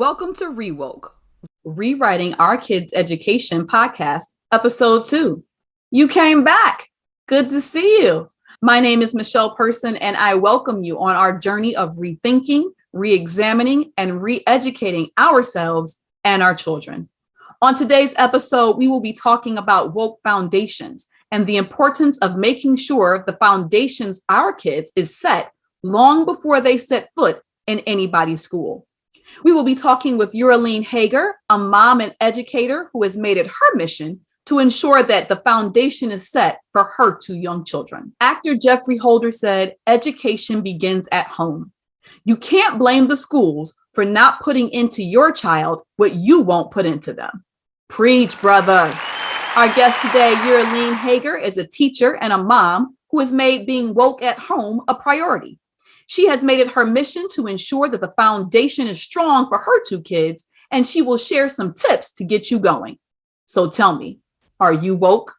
Welcome to ReWoke, Rewriting Our Kids' Education podcast, episode 2. You came back. Good to see you. My name is Michelle Person, and I welcome you on our journey of rethinking, re-examining, and re-educating ourselves and our children. On today's episode, we will be talking about woke foundations and the importance of making sure the foundations our kids is set long before they set foot in anybody's school. We will be talking with Uraline Hager, a mom and educator who has made it her mission to ensure that the foundation is set for her 2 young children. Actor Jeffrey Holder said, "Education begins at home. You can't blame the schools for not putting into your child what you won't put into them." Preach, brother. Our guest today, Uraline Hager, is a teacher and a mom who has made being woke at home a priority. She has made it her mission to ensure that the foundation is strong for her 2 kids, and she will share some tips to get you going. So tell me, are you woke?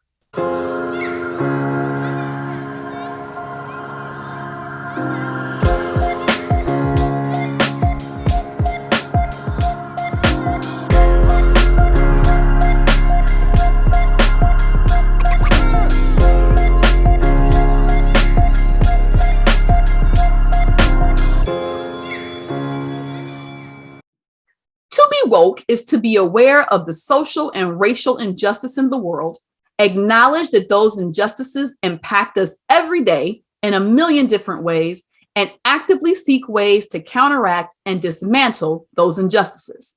To be woke is to be aware of the social and racial injustice in the world, acknowledge that those injustices impact us every day in a million different ways, and actively seek ways to counteract and dismantle those injustices.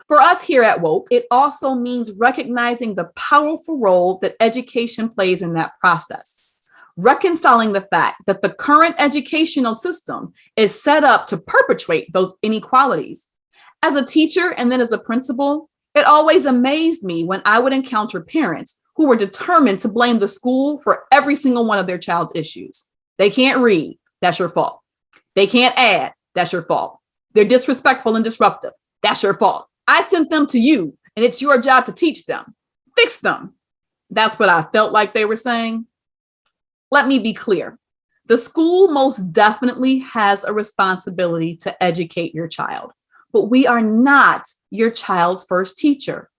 For us here at Woke, it also means recognizing the powerful role that education plays in that process. Reconciling the fact that the current educational system is set up to perpetuate those inequalities. As a teacher and then as a principal, it always amazed me when I would encounter parents who were determined to blame the school for every single one of their child's issues. They can't read, that's your fault. They can't add, that's your fault. They're disrespectful and disruptive, that's your fault. I sent them to you, and it's your job to teach them. Fix them. That's what I felt like they were saying. Let me be clear. The school most definitely has a responsibility to educate your child. But we are not your child's first teacher.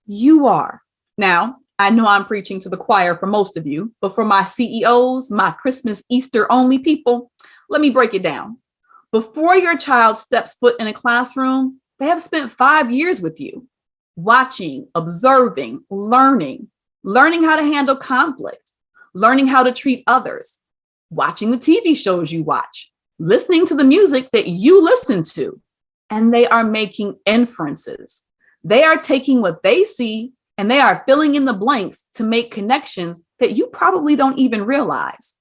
You are. Now, I know I'm preaching to the choir for most of you, but for my CEOs, my Christmas, Easter only people, let me break it down. Before your child steps foot in a classroom, they have spent 5 years with you, watching, observing, learning how to handle conflict, learning how to treat others, watching the TV shows you watch, listening to the music that you listen to. And they are making inferences. They are taking what they see and they are filling in the blanks to make connections that you probably don't even realize.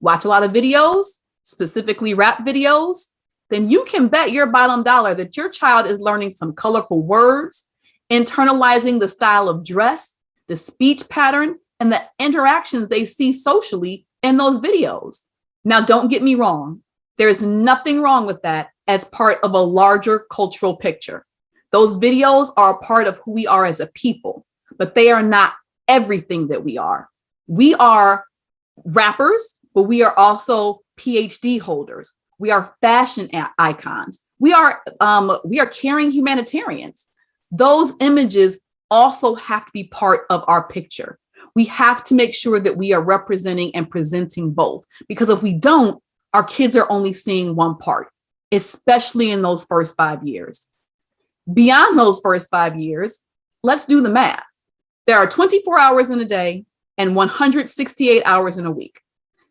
Watch a lot of videos, specifically rap videos, then you can bet your bottom dollar that your child is learning some colorful words, internalizing the style of dress, the speech pattern, and the interactions they see socially in those videos. Now, don't get me wrong. There's nothing wrong with that as part of a larger cultural picture. Those videos are a part of who we are as a people, but they are not everything that we are. We are rappers, but we are also PhD holders. We are fashion icons. We are caring humanitarians. Those images also have to be part of our picture. We have to make sure that we are representing and presenting both, because if we don't, our kids are only seeing one part, especially in those first 5 years. Beyond those first 5 years, let's do the math. There are 24 hours in a day and 168 hours in a week.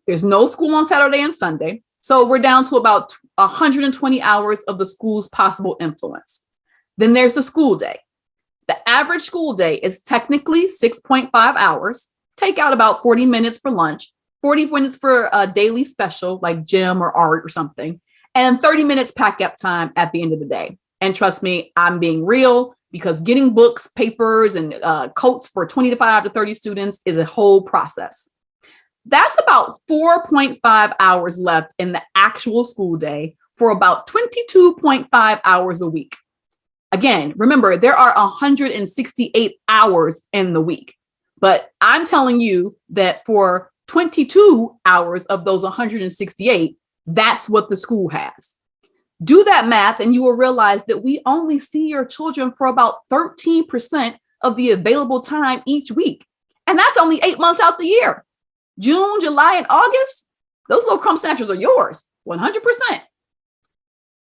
There's no school on Saturday and Sunday, so we're down to about 120 hours of the school's possible influence. Then there's the school day. The average school day is technically 6.5 hours. Take out about 40 minutes for lunch, 40 minutes for a daily special like gym or art or something, and 30 minutes pack up time at the end of the day. And trust me, I'm being real, because getting books, papers, and coats for 25 to 30 students is a whole process. That's about 4.5 hours left in the actual school day for about 22.5 hours a week. Again, remember, there are 168 hours in the week, but I'm telling you that for 22 hours of those 168, that's what the school has. Do that math and you will realize that we only see your children for about 13% of the available time each week. And that's only 8 months out the year. June, July, and August, those little crumb snatchers are yours, 100%.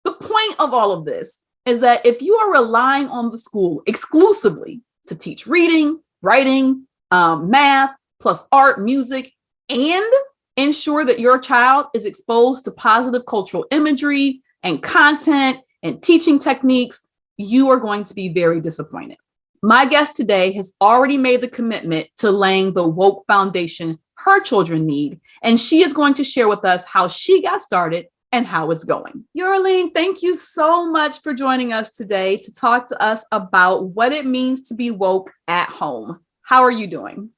The point of all of this is that if you are relying on the school exclusively to teach reading, writing, math, plus art, music, and ensure that your child is exposed to positive cultural imagery and content and teaching techniques, you are going to be very disappointed. My guest today has already made the commitment to laying the woke foundation her children need, and she is going to share with us how she got started and how it's going. Uraline, thank you so much for joining us today to talk to us about what it means to be woke at home. How are you doing?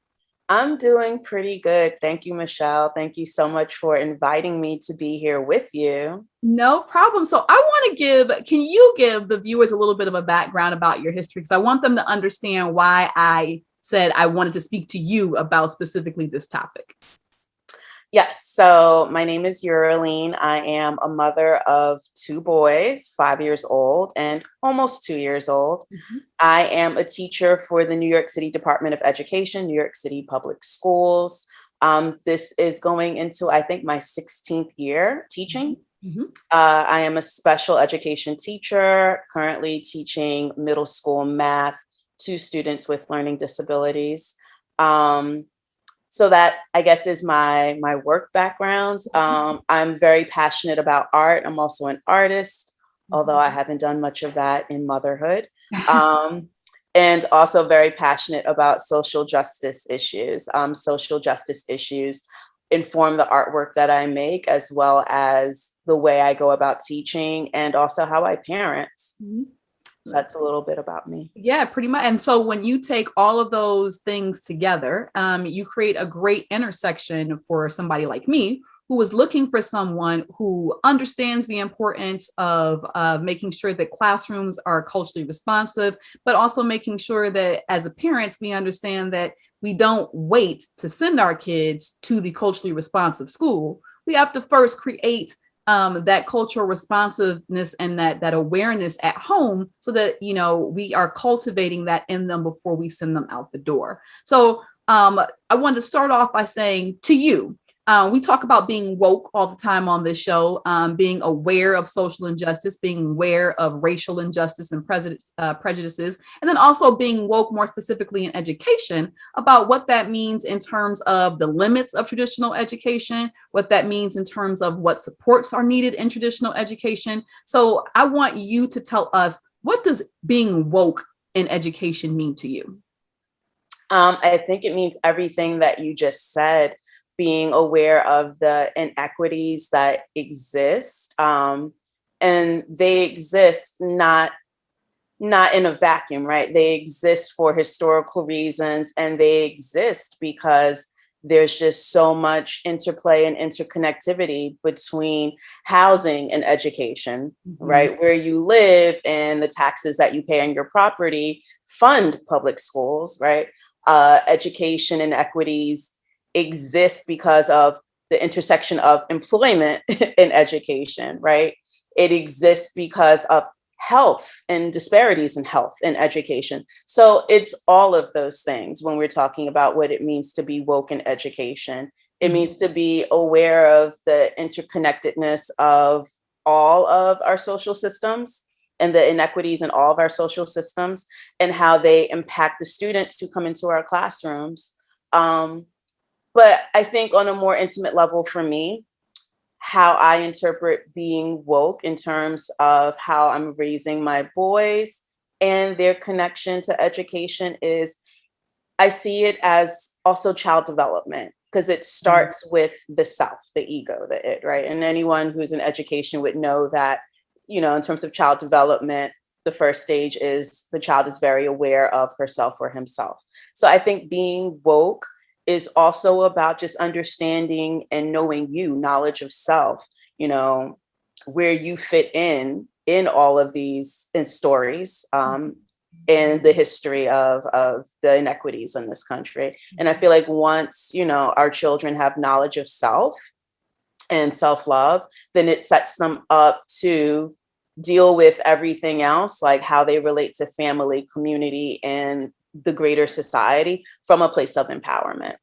I'm doing pretty good. Thank you, Michelle. Thank you so much for inviting me to be here with you. No problem. So can you give the viewers a little bit of a background about your history? Because I want them to understand why I said I wanted to speak to you about specifically this topic. Yes. So my name is Uraline. I am a mother of 2 boys, 5 years old and almost 2 years old. Mm-hmm. I am a teacher for the New York City Department of Education, New York City Public Schools. This is going into, I think, my 16th year teaching. Mm-hmm. I am a special education teacher, currently teaching middle school math to students with learning disabilities. So that, I guess, is my work background. I'm very passionate about art. I'm also an artist, although I haven't done much of that in motherhood. And also very passionate about social justice issues. Social justice issues inform the artwork that I make, as well as the way I go about teaching and also how I parent. Mm-hmm. So that's a little bit about me. Yeah, pretty much. And so when you take all of those things together, you create a great intersection for somebody like me who is looking for someone who understands the importance of making sure that classrooms are culturally responsive, but also making sure that as a parents, we understand that we don't wait to send our kids to the culturally responsive school. We have to first create that cultural responsiveness and that awareness at home so that, we are cultivating that in them before we send them out the door. So I wanted to start off by saying to you, we talk about being woke all the time on this show, being aware of social injustice, being aware of racial injustice and prejudices, and then also being woke more specifically in education about what that means in terms of the limits of traditional education, what that means in terms of what supports are needed in traditional education. So I want you to tell us, what does being woke in education mean to you? I think it means everything that you just said. Being aware of the inequities that exist, and they exist not in a vacuum, right? They exist for historical reasons, and they exist because there's just so much interplay and interconnectivity between housing and education, mm-hmm. right? Where you live and the taxes that you pay on your property fund public schools, right? Education inequities exist because of the intersection of employment and education, right? It exists because of health and disparities in health and education. So it's all of those things when we're talking about what it means to be woke in education. It mm-hmm. means to be aware of the interconnectedness of all of our social systems and the inequities in all of our social systems and how they impact the students who come into our classrooms. But I think on a more intimate level for me, how I interpret being woke in terms of how I'm raising my boys and their connection to education is I see it as also child development, because it starts with the self, the ego, the it, right? And anyone who's in education would know that, in terms of child development, the first stage is the child is very aware of herself or himself. So I think being woke is also about just understanding and knowing knowledge of self, where you fit in all of these stories and the history of the inequities in this country. And I feel like once, our children have knowledge of self and self-love, then it sets them up to deal with everything else, like how they relate to family, community, and the greater society from a place of empowerment.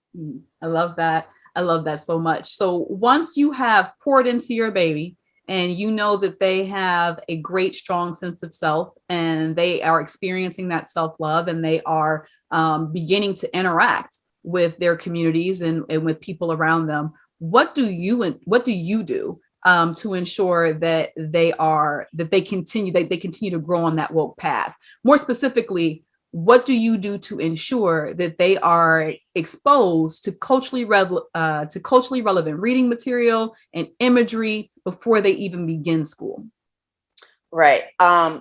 I love that. I love that so much. So once you have poured into your baby and you know that they have a great, strong sense of self and they are experiencing that self-love and they are beginning to interact with their communities and with people around them, what do you do to ensure that they continue to grow on that woke path? More specifically, what do you do to ensure that they are exposed to culturally relevant reading material and imagery before they even begin school? Right.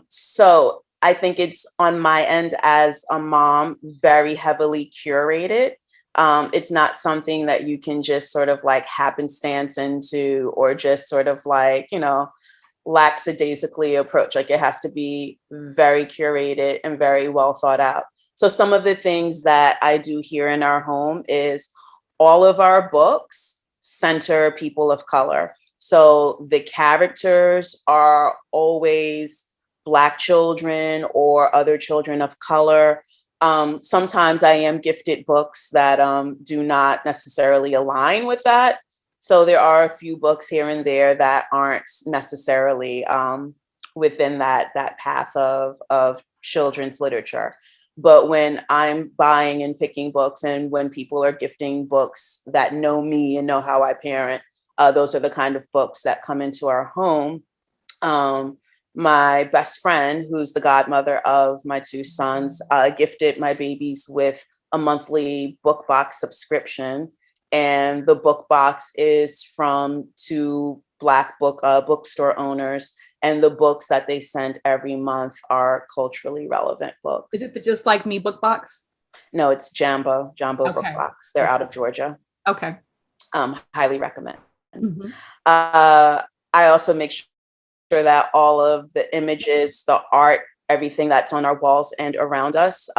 So I think it's on my end as a mom, very heavily curated. It's not something that you can just sort of like happenstance into, or just sort of like, lackadaisically approach. Like, it has to be very curated and very well thought out. So some of the things that I do here in our home is all of our books center people of color. So the characters are always Black children or other children of color. Sometimes I am gifted books that do not necessarily align with that. So there are a few books here and there that aren't necessarily within that path of children's literature. But when I'm buying and picking books, and when people are gifting books that know me and know how I parent, those are the kind of books that come into our home. My best friend, who's the godmother of my two sons, gifted my babies with a monthly book box subscription. And the book box is from two Black bookstore owners. And the books that they send every month are culturally relevant books. Is it the Just Like Me book box? No, it's Jambo Okay. Book Box. They're out of Georgia. Okay. Highly recommend. Mm-hmm. I also make sure that all of the images, the art, everything that's on our walls and around us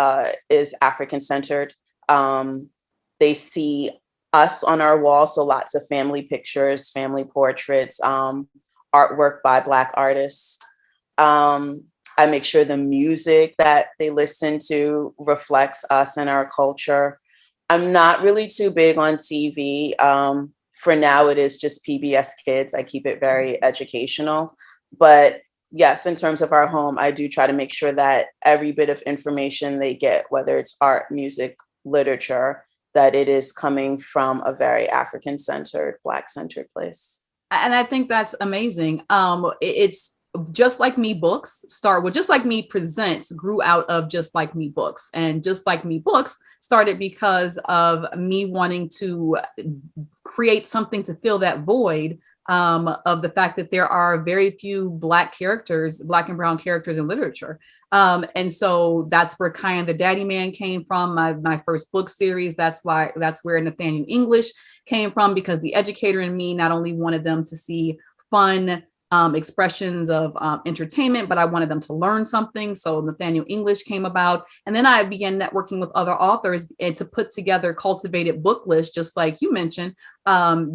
is African centered. They see us on our walls, so lots of family pictures, family portraits, artwork by Black artists. I make sure the music that they listen to reflects us and our culture. I'm not really too big on TV. For now, it is just PBS Kids. I keep it very educational. But yes, in terms of our home, I do try to make sure that every bit of information they get, whether it's art, music, literature, that it is coming from a very African-centered, Black-centered place. And I think that's amazing. It's Just Like Me books Just Like Me Presents grew out of Just Like Me books. And Just Like Me books started because of me wanting to create something to fill that void of the fact that there are very few Black and brown characters in literature. And so that's where Kai and the Daddy Man came from, my first book series. That's where Nathaniel English came from, because the educator in me not only wanted them to see fun expressions of entertainment, but I wanted them to learn something. So Nathaniel English came about. And then I began networking with other authors and to put together cultivated book lists, just like you mentioned,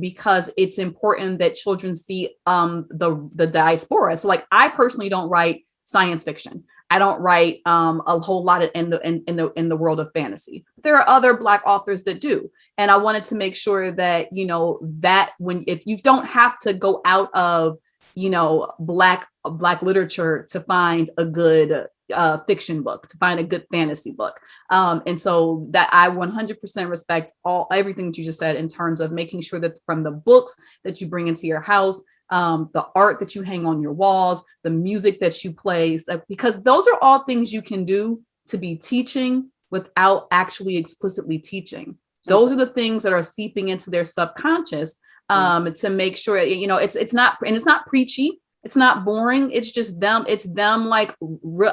because it's important that children see the diaspora. So like, I personally don't write science fiction. I don't write a whole lot in the world of fantasy. There are other Black authors that do. And I wanted to make sure that, if you don't have to go out of Black literature to find a good fiction book, to find a good fantasy book. And so that I 100% respect everything that you just said in terms of making sure that from the books that you bring into your house, the art that you hang on your walls, the music that you play, because those are all things you can do to be teaching without actually explicitly teaching. Those are the things that are seeping into their subconscious to make sure, it's not preachy. It's not boring. It's just them. It's them like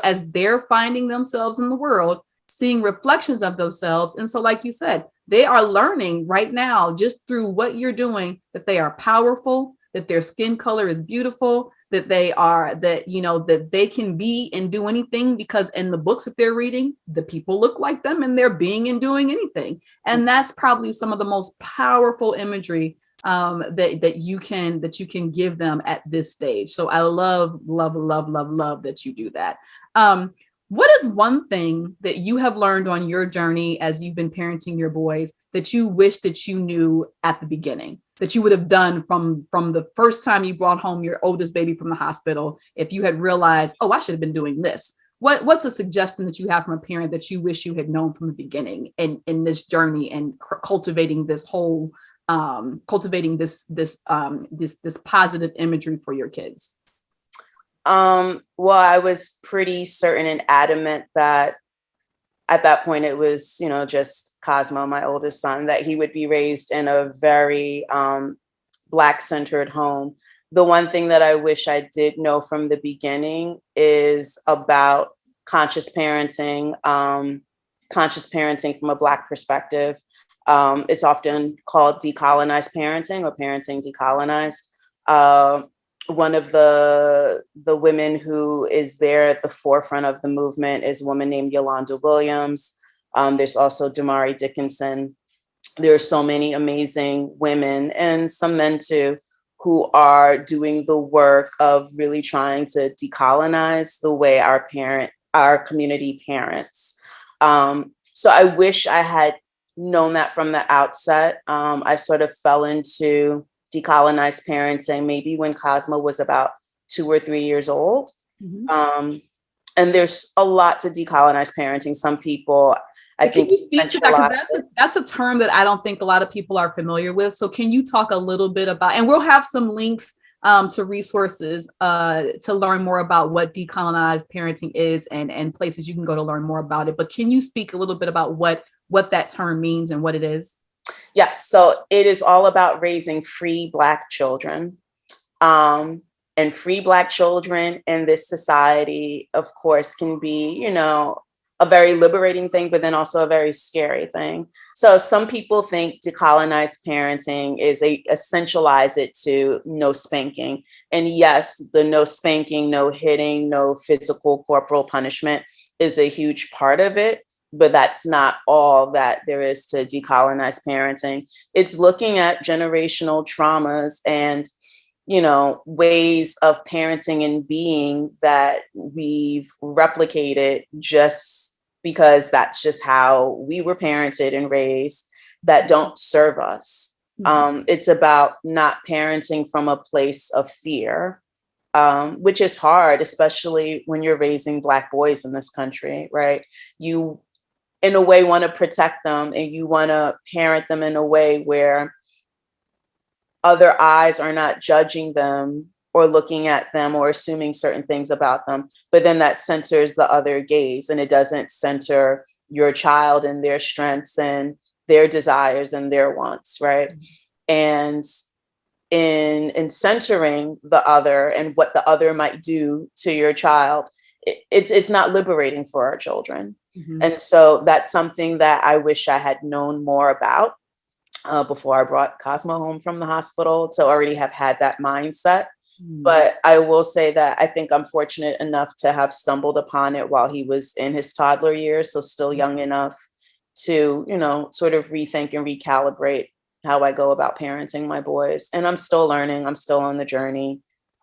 as they're finding themselves in the world, seeing reflections of themselves. And so, like you said, they are learning right now just through what you're doing, that they are powerful, that their skin color is beautiful, that they can be and do anything, because in the books that they're reading, the people look like them and they're being and doing anything. And that's probably some of the most powerful imagery that you can give them at this stage. So I love that you do that. What is one thing that you have learned on your journey as you've been parenting your boys that you wish that you knew at the beginning, that you would have done from the first time you brought home your oldest baby from the hospital? If you had realized, oh, I should have been doing this. What's a suggestion that you have from a parent that you wish you had known from the beginning in this journey and cultivating this whole this positive imagery for your kids? Well, I was pretty certain and adamant that at that point it was, just Cosmo, my oldest son, that he would be raised in a very Black-centered home. The one thing that I wish I did know from the beginning is about conscious parenting from a Black perspective. It's often called decolonized parenting or parenting decolonized. One of the women who is there at the forefront of the movement is a woman named Yolanda Williams. There's also Damari Dickinson. There are so many amazing women and some men too, who are doing the work of really trying to decolonize the way our community parents. So I wish I had known that from the outset. I sort of fell into decolonized parenting maybe when Cosmo was about 2 or 3 years old. Mm-hmm. And there's a lot to decolonize parenting. Some people, can you speak to that? Because that's a term that I don't think a lot of people are familiar with. So can you talk a little bit about, and we'll have some links to resources to learn more about what decolonized parenting is and places you can go to learn more about it. But can you speak a little bit about what that term means and what it is? Yes. So it is all about raising free Black children. And free Black children in this society, of course, can be, a very liberating thing, but then also a very scary thing. So some people think decolonized parenting is essentialize it to no spanking. And yes, the no spanking, no hitting, no physical corporal punishment is a huge part of it. But that's not all that there is to decolonize parenting. It's looking at generational traumas and, ways of parenting and being that we've replicated just because that's just how we were parented and raised that don't serve us. Mm-hmm. It's about not parenting from a place of fear, which is hard, especially when you're raising Black boys in this country, right? You, in a way, want to protect them and you want to parent them in a way where other eyes are not judging them or looking at them or assuming certain things about them. But then that centers the other gaze and it doesn't center your child and their strengths and their desires and their wants, right? And in centering the other and what the other might do to your child, it's not liberating for our children. Mm-hmm. And so that's something that I wish I had known more about before I brought Cosmo home from the hospital, to already have had that mindset. Mm-hmm. But I will say that I think I'm fortunate enough to have stumbled upon it while he was in his toddler years, so still young enough to, sort of rethink and recalibrate how I go about parenting my boys. And I'm still learning. I'm still on the journey.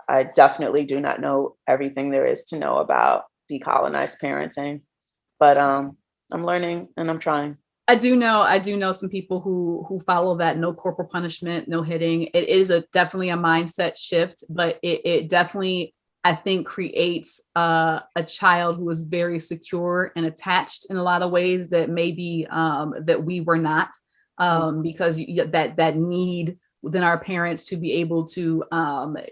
I definitely do not know everything there is to know about decolonized parenting. But I'm learning and I'm trying. I do know some people who follow that no corporal punishment, no hitting. It is definitely a mindset shift, but it definitely, I think, creates a child who is very secure and attached in a lot of ways that maybe that we were not, because that need within our parents to be able to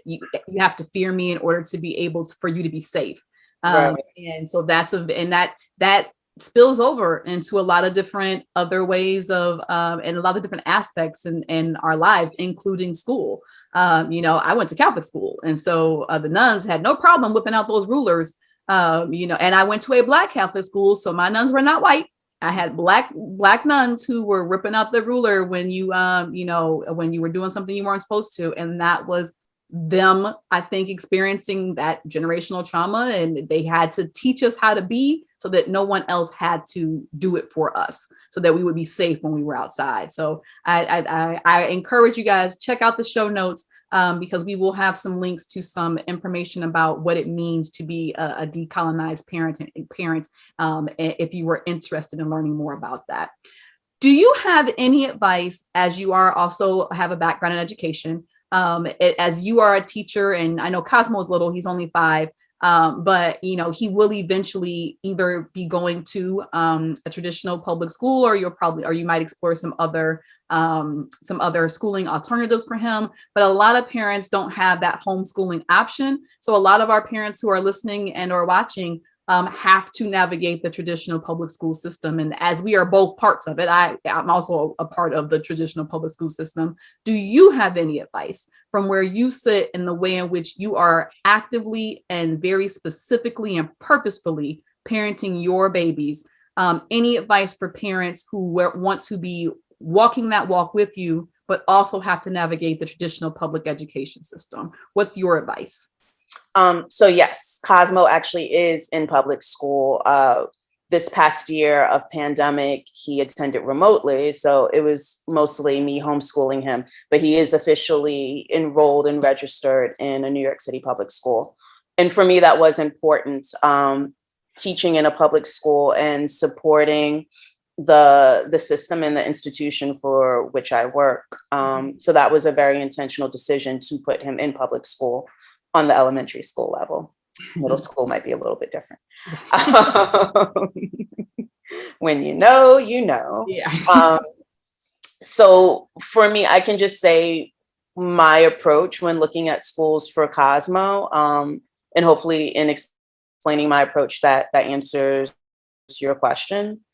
you have to fear me in order to be able for you to be safe. Right. And so that spills over into a lot of different other ways of and a lot of different aspects in our lives, including school. I went to Catholic school, and so the nuns had no problem whipping out those rulers. And I went to a Black Catholic school, so my nuns were not white. I had black nuns who were ripping out the ruler when you when you were doing something you weren't supposed to, and that was them, I think, experiencing that generational trauma, and they had to teach us how to be so that no one else had to do it for us, so that we would be safe when we were outside. So I encourage you guys, check out the show notes, because we will have some links to some information about what it means to be a decolonized parent, if you were interested in learning more about that. Do you have any advice, as you are also have a background in education, as you are a teacher, and I know Cosmo is little, he's only 5, but he will eventually either be going to a traditional public school, or you might explore some other schooling alternatives for him. But a lot of parents don't have that homeschooling option. So a lot of our parents who are listening and or watching have to navigate the traditional public school system. And as we are both parts of it, I'm also a part of the traditional public school system. Do you have any advice from where you sit in the way in which you are actively and very specifically and purposefully parenting your babies? Any advice for parents who want to be walking that walk with you, but also have to navigate the traditional public education system? What's your advice? So yes, Cosmo actually is in public school. This past year of pandemic, he attended remotely. So it was mostly me homeschooling him, but he is officially enrolled and registered in a New York City public school. And for me, that was important, teaching in a public school and supporting the system and the institution for which I work. So that was a very intentional decision to put him in public school on the elementary school level. Middle school might be a little bit different. When you know, you know. Yeah. So for me, I can just say my approach when looking at schools for Cosmo, and hopefully in explaining my approach that answers your question.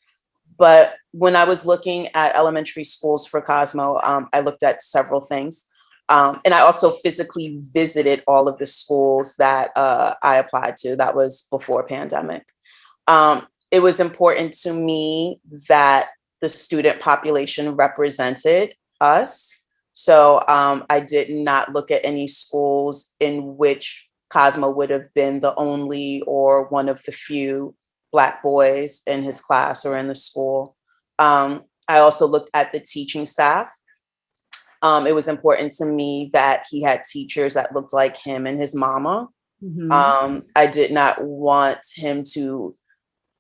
But when I was looking at elementary schools for Cosmo, I looked at several things. And I also physically visited all of the schools that I applied to. That was before pandemic. It was important to me that the student population represented us. So I did not look at any schools in which Cosmo would have been the only or one of the few Black boys in his class or in the school. I also looked at the teaching staff. It was important to me that he had teachers that looked like him and his mama. Mm-hmm. I did not want him to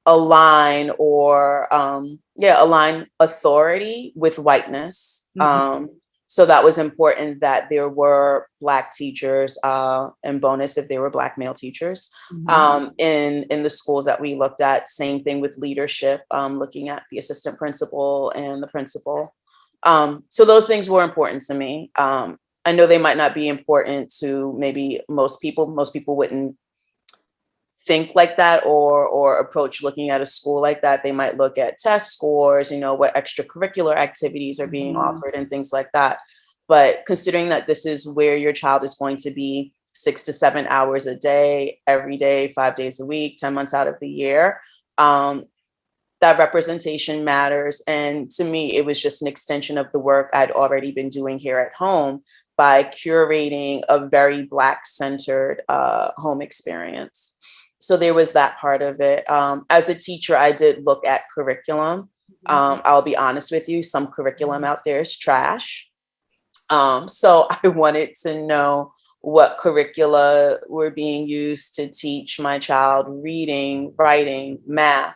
align align authority with whiteness. Mm-hmm. So that was important that there were Black teachers, and bonus if there were Black male teachers, Mm-hmm. in the schools that we looked at. Same thing with leadership, looking at the assistant principal and the principal. So those things were important to me. I know they might not be important to maybe most people. Most people wouldn't think like that or approach looking at a school like that. They might look at test scores, what extracurricular activities are being Mm-hmm. offered and things like that. But considering that this is where your child is going to be 6 to 7 hours a day, every day, 5 days a week, 10 months out of the year, that representation matters. And to me, it was just an extension of the work I'd already been doing here at home by curating a very Black-centered home experience. So there was that part of it. As a teacher, I did look at curriculum. I'll be honest with you, some curriculum out there is trash. So I wanted to know what curricula were being used to teach my child reading, writing, math.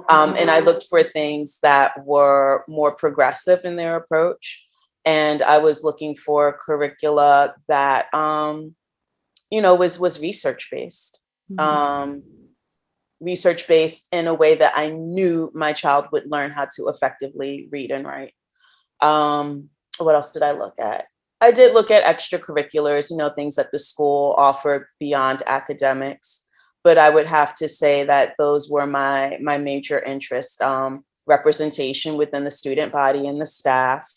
And I looked for things that were more progressive in their approach. And I was looking for curricula that, was research-based. Research-based in a way that I knew my child would learn how to effectively read and write. What else did I look at? I did look at extracurriculars, things that the school offered beyond academics. But I would have to say that those were my major interests: representation within the student body and the staff,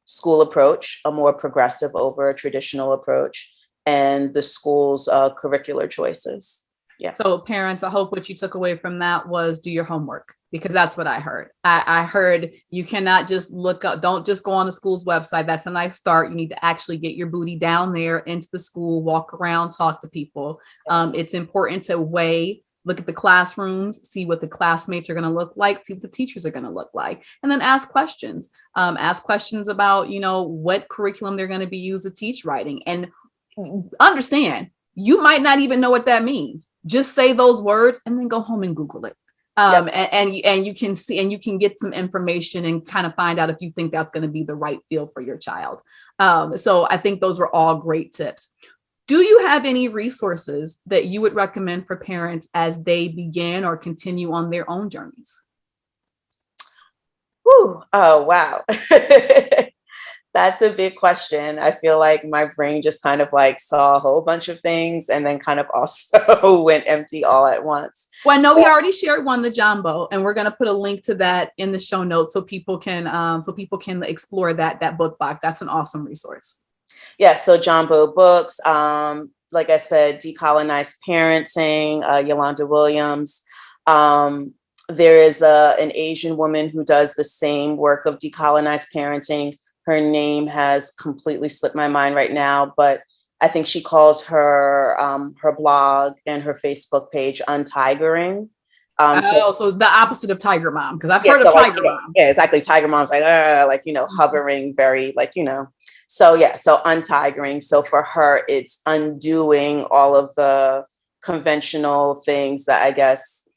school approach, a more progressive over a traditional approach, and the school's curricular choices. Yeah. So parents, I hope what you took away from that was do your homework, because that's what I heard. I heard you cannot just look up, don't just go on the school's website. That's a nice start. You need to actually get your booty down there into the school, walk around, talk to people. It's important to look at the classrooms, see what the classmates are going to look like, see what the teachers are going to look like, and then ask questions. Ask questions about, what curriculum they're going to be used to teach writing, and understand you might not even know what that means. Just say those words and then go home and Google it. And you can see, and you can get some information and kind of find out if you think that's going to be the right field for your child. So I think those were all great tips. Do you have any resources that you would recommend for parents as they begin or continue on their own journeys? Whew. Oh, wow. That's a big question. I feel like my brain just kind of like saw a whole bunch of things and then kind of also went empty all at once. Well, I know we already shared one, the Jumbo, and we're going to put a link to that in the show notes so people can explore that book box. That's an awesome resource. Yeah, so Jumbo books, like I said, Decolonize Parenting, Yolanda Williams. There is an Asian woman who does the same work of Decolonize Parenting. Her name has completely slipped my mind right now, but I think she calls her her blog and her Facebook page Untigering. So the opposite of Tiger Mom, because I've heard of Tiger Mom. Yeah, exactly. Tiger Mom's like hovering, very So yeah, so Untigering. So for her, it's undoing all of the conventional things that I guess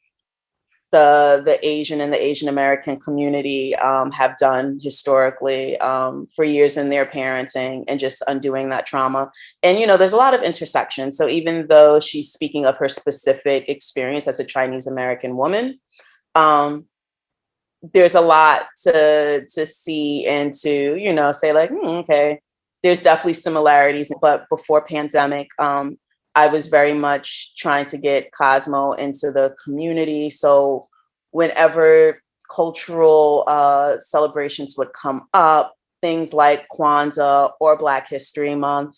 the Asian and the Asian American community have done historically for years in their parenting, and just undoing that trauma. And, there's a lot of intersection. So even though she's speaking of her specific experience as a Chinese American woman, there's a lot to see and to, say like, okay, there's definitely similarities. But before pandemic, I was very much trying to get Cosmo into the community. So whenever cultural celebrations would come up, things like Kwanzaa or Black History Month,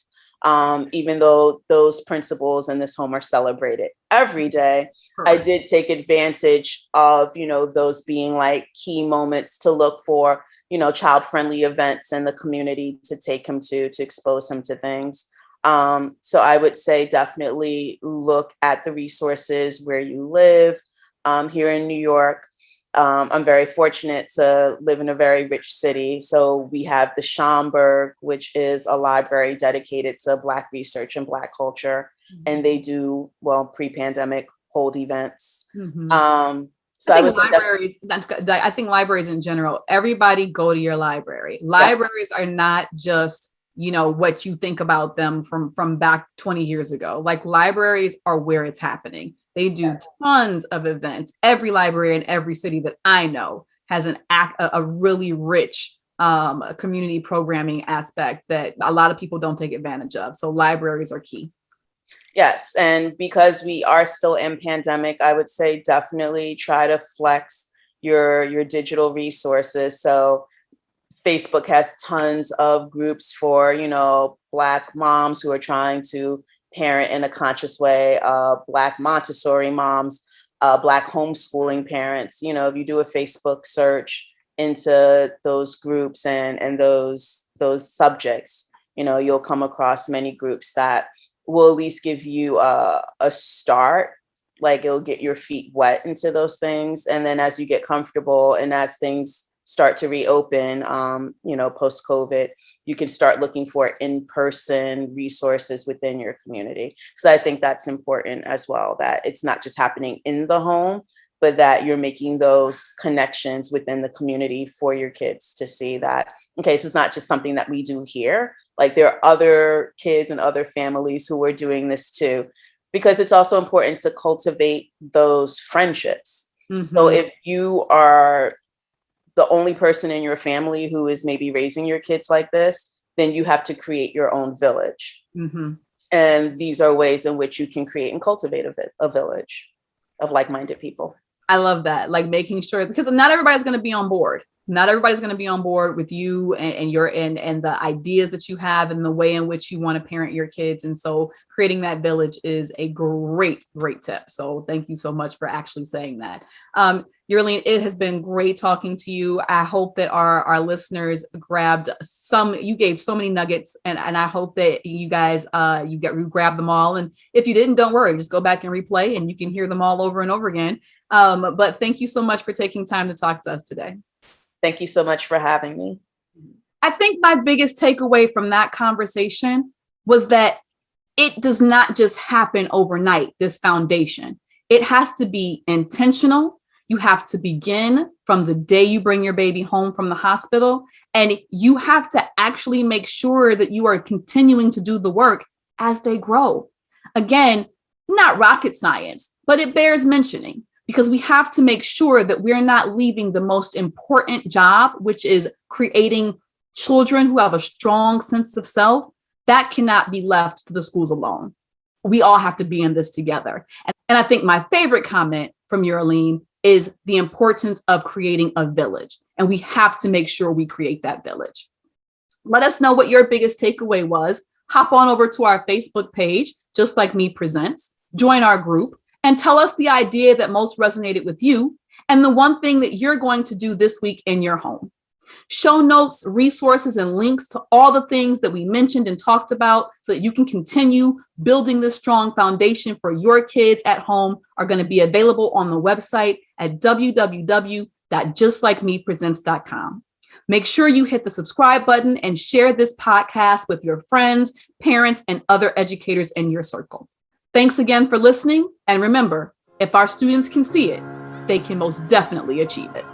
even though those principles in this home are celebrated every day, I did take advantage of, those being like key moments to look for, child-friendly events in the community to take him to expose him to things. So I would say definitely look at the resources where you live. Here in New York, I'm very fortunate to live in a very rich city. So we have the Schomburg, which is a library dedicated to Black research and Black culture. Mm-hmm. And they do, pre-pandemic hold events. Mm-hmm. So I think libraries in general, everybody go to your library. Libraries are not just what you think about them from back 20 years ago. Like, libraries are where it's happening. They do tons of events. Every library in every city that I know has a really rich community programming aspect that a lot of people don't take advantage of. So libraries are key. Yes. And because we are still in pandemic, I would say definitely try to flex your digital resources. So Facebook has tons of groups for, Black moms who are trying to parent in a conscious way, Black Montessori moms, Black homeschooling parents. If you do a Facebook search into those groups and those subjects, you'll come across many groups that will at least give you a start. Like, it'll get your feet wet into those things. And then as you get comfortable and as things start to reopen, post-COVID, you can start looking for in-person resources within your community. Because I think that's important as well, that it's not just happening in the home, but that you're making those connections within the community for your kids to see that, okay, this is not just something that we do here. Like, there are other kids and other families who are doing this too, because it's also important to cultivate those friendships. Mm-hmm. So if you are the only person in your family who is maybe raising your kids like this, then you have to create your own village. Mm-hmm. And these are ways in which you can create and cultivate a village of like-minded people. I love that. Like, making sure, because not everybody's going to be on board. Not everybody's going to be on board with you and your and the ideas that you have and the way in which you want to parent your kids. And so creating that village is a great tip. So thank you so much for actually saying that. Uraline, it has been great talking to you. I hope that our listeners you gave so many nuggets, and I hope that you guys you grab them all. And if you didn't, don't worry, just go back and replay and you can hear them all over and over again. But thank you so much for taking time to talk to us today. Thank you so much for having me. I think my biggest takeaway from that conversation was that it does not just happen overnight, this foundation. It has to be intentional. You have to begin from the day you bring your baby home from the hospital, and you have to actually make sure that you are continuing to do the work as they grow. Again, not rocket science, but it bears mentioning, because we have to make sure that we're not leaving the most important job, which is creating children who have a strong sense of self. That cannot be left to the schools alone. We all have to be in this together. And I think my favorite comment from Uraline is the importance of creating a village. And we have to make sure we create that village. Let us know what your biggest takeaway was. Hop on over to our Facebook page, Just Like Me Presents, join our group, and tell us the idea that most resonated with you and the one thing that you're going to do this week in your home. Show notes, resources, and links to all the things that we mentioned and talked about so that you can continue building this strong foundation for your kids at home are going to be available on the website at www.justlikemepresents.com. Make sure you hit the subscribe button and share this podcast with your friends, parents, and other educators in your circle. Thanks again for listening. And remember, if our students can see it, they can most definitely achieve it.